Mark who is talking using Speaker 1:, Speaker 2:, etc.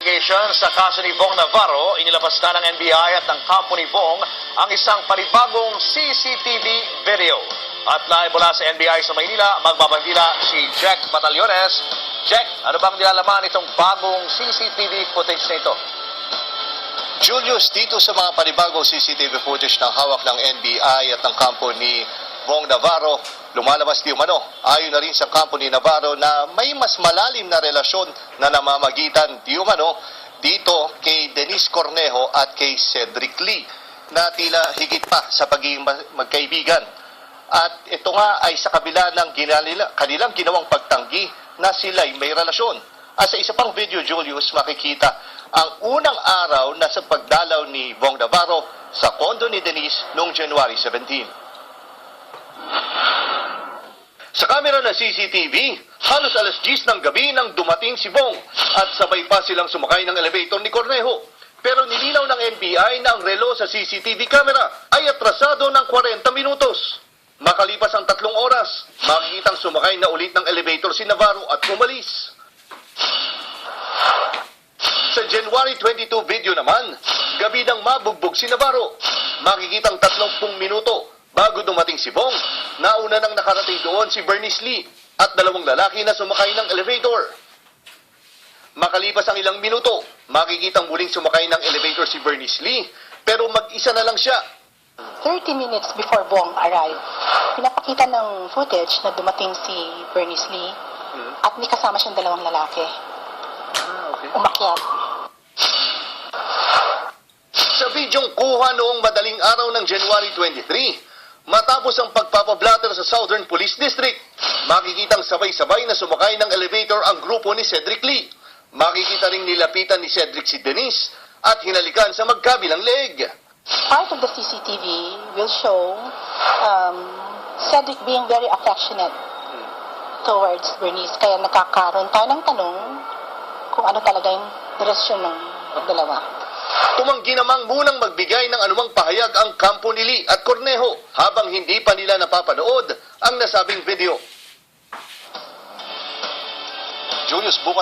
Speaker 1: investigation sa kaso ni Bong Navarro, inilabas na ng NBI at ng kampo ni Bong ang isang panibagong CCTV video. At live mula sa NBI sa Maynila, magbabandila si Jack Batallones. Jack, ano bang nilalaman itong bagong CCTV footage na ito?
Speaker 2: Julius, dito sa mga panibagong CCTV footage ng hawak ng NBI at ng kampo ni Bong Navarro, lumalabas di umano, ayon na rin sa kampo ni Navarro na may mas malalim na relasyon na namamagitan di umano dito kay Denise Cornejo at kay Cedric Lee na tila higit pa sa pagiging magkaibigan. At ito nga ay sa kabila ng kanilang ginawang pagtanggi na sila'y may relasyon. At sa isa pang video, Julius, makikita ang unang araw na sa pagdalaw ni Bong Navarro sa kondo ni Denise noong January 17. Sa kamera ng CCTV, halos alas 10 ng gabi nang dumating si Bong at sabay pa silang sumakay ng elevator ni Cornejo. Pero nilinaw ng NBI na ang relo sa CCTV camera ay atrasado ng 40 minutos. Makalipas ang 3 oras, makikitang sumakay na ulit ng elevator si Navarro at umalis. Sa January 22 video naman, gabi nang mabugbog si Navarro. Makikitang 30 minuto bago dumating si Bong. Nauna nang nakarating doon si Bernice Lee at 2 lalaki na sumakay ng elevator. Makalipas ang ilang minuto, makikitang muling sumakay ng elevator si Bernice Lee, pero mag-isa na lang siya.
Speaker 3: 30 minutes before Bong arrived, pinapakita ng footage na dumating si Bernice Lee at may kasama siyang 2 lalaki. Umakyat.
Speaker 2: Sa bidyong kuha noong madaling araw ng January 23, matapos ang pagpapablatter sa Southern Police District, makikitang sabay-sabay na sumakay ng elevator ang grupo ni Cedric Lee. Makikita ring nilapitan ni Cedric si Denise at hinalikan sa magkabilang leeg.
Speaker 3: Part of the CCTV will show Cedric being very affectionate towards Bernice. Kaya nakakaroon tayo ng tanong kung ano talaga yung relasyon ng dalawa.
Speaker 2: Tumanggi namang munang magbigay ng anumang pahayag ang kampo ni Lee at Cornejo habang hindi pa nila napapanood ang nasabing video. Julius, bukas